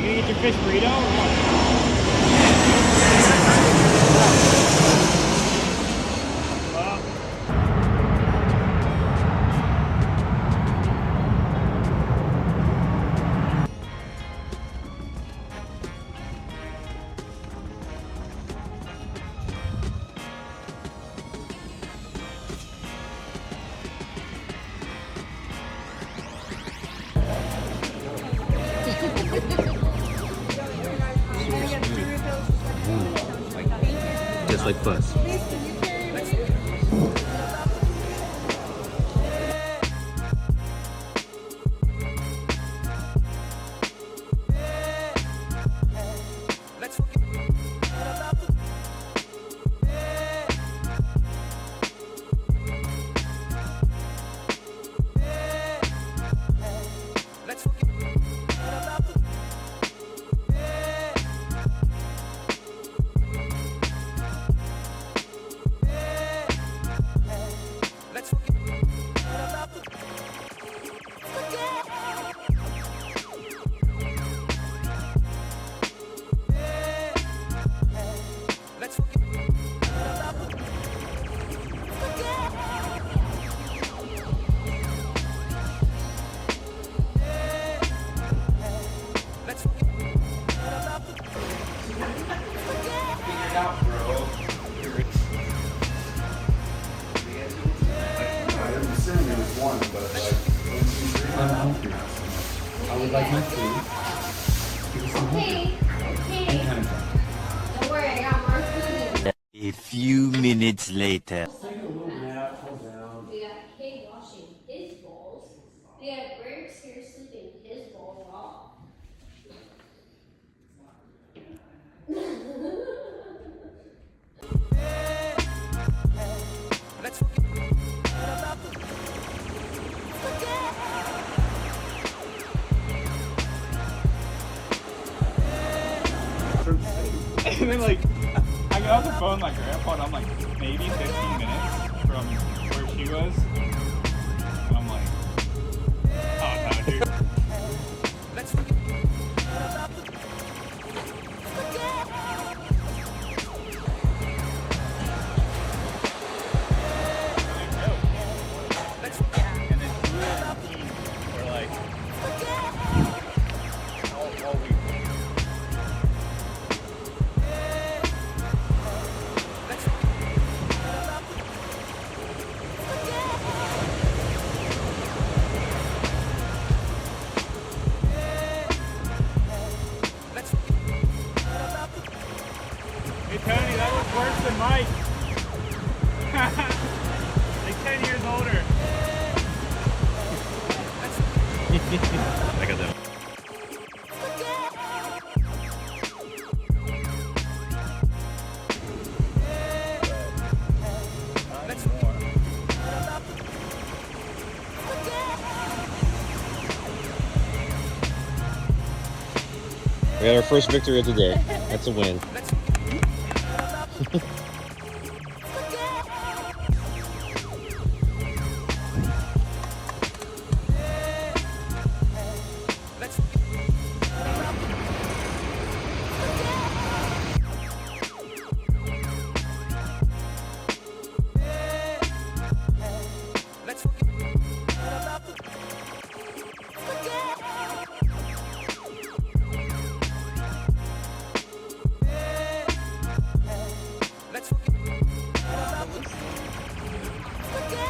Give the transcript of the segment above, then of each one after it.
You get your fish burrito or what? Just like fuzz. I would like my food. Okay. Don't worry, I got more food. A few minutes later. We got Kate washing his bowls. We have Briggs here sleeping his bowl off. And then like, I got off the phone with my grandpa and I'm like, maybe 15 minutes from where she was. And I'm like, oh no, dude. And then Julia and the team were like, all week. Hey Tony, that was worse than Mike. Like 10 years older. I got that. We got our first victory of the day. That's a win.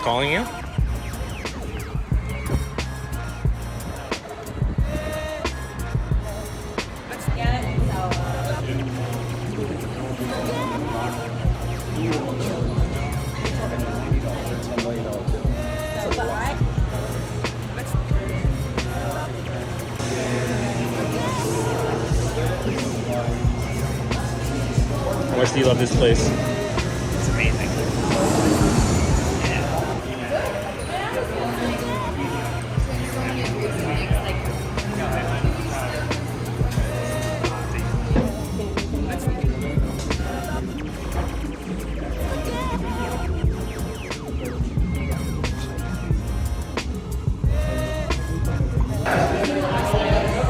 Calling you? How much do you love this place? It's amazing.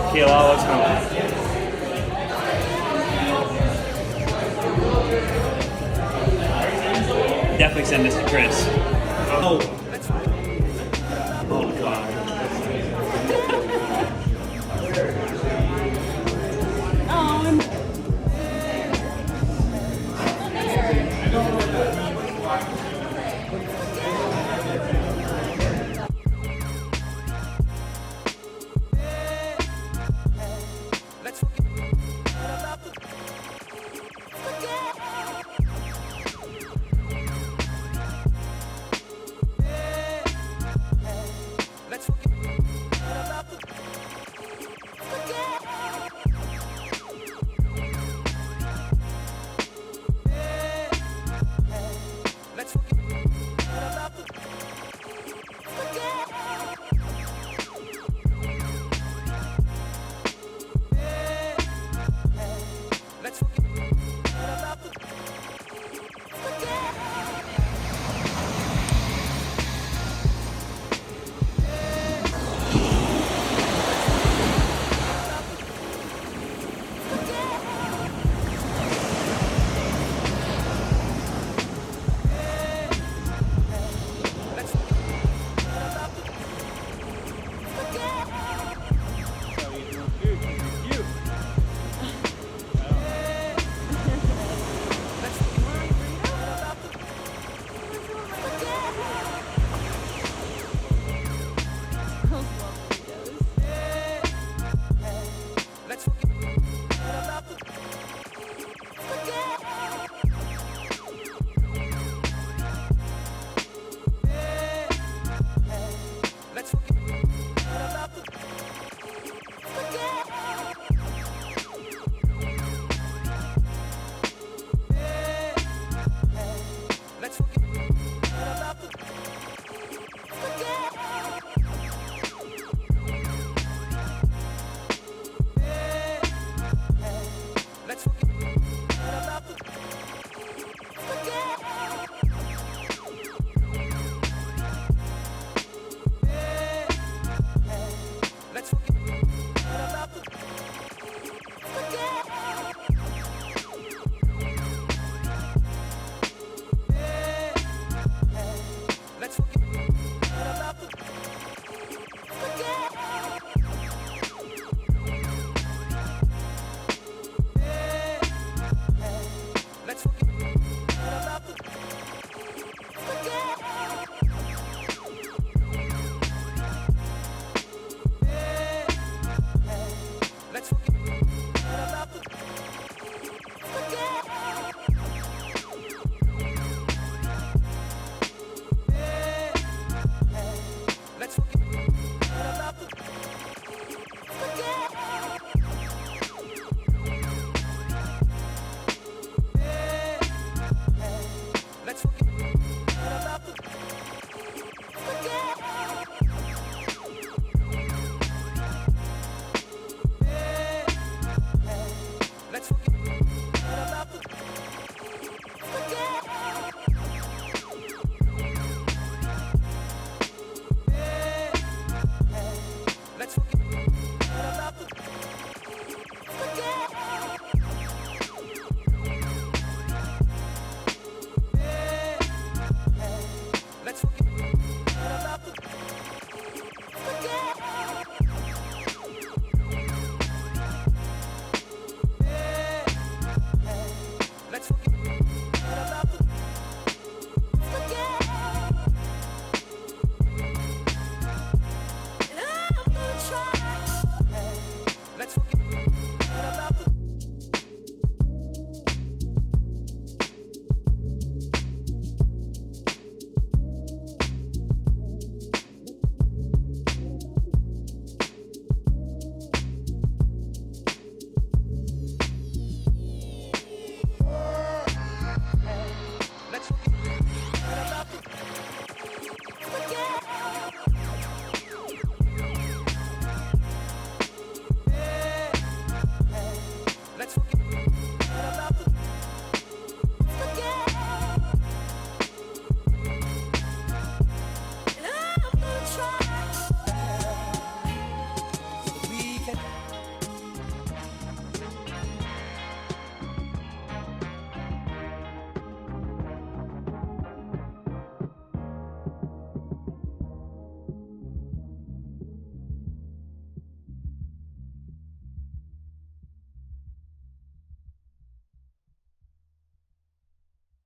Kayla, let's go. Definitely send this to Chris. Oh,